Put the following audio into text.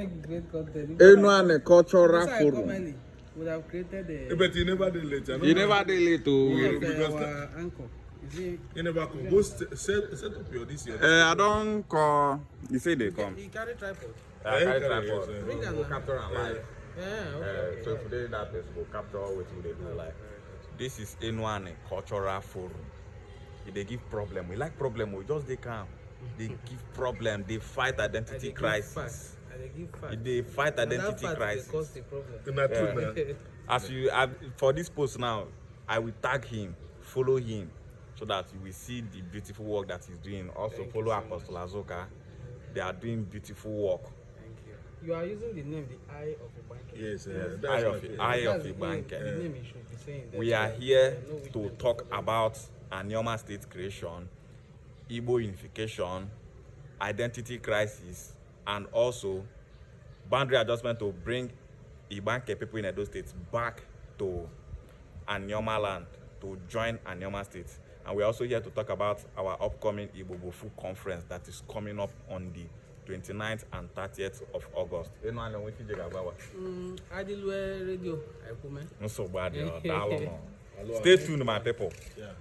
Great content. Anyone cultural forum. Would have created a. But you never did later. You never did it to. Because our uncle. Is he? You never come. Go set up your this year. I don't call. You say they come. He carry tripod. I carry tripod. Bring We'll capture and live. Yeah. Okay. So if they that place, we'll capture what they do like. This is anyone cultural forum. If they give problem, we like problem. We just they come. They give problem. They fight identity crisis. They fight identity crisis. Cause the problem. As you for this post now, I will tag him, follow him, so that you will see the beautiful work that he's doing. Also follow Apostle Azoka. They are doing beautiful work. Thank you. You are using the name the Eye of a Banker. Yes, Eye of a Banker. The name you should be saying. We are here to talk about Anioma state creation, Igbo unification, identity crisis, and also boundary adjustment to bring Ibanke people in Edo State back to Anioma land, to join Anioma State. And we're also here to talk about our upcoming Igbo Bofu conference that is coming up on the 29th and 30th of August. Radio. Stay tuned, my people. Yeah.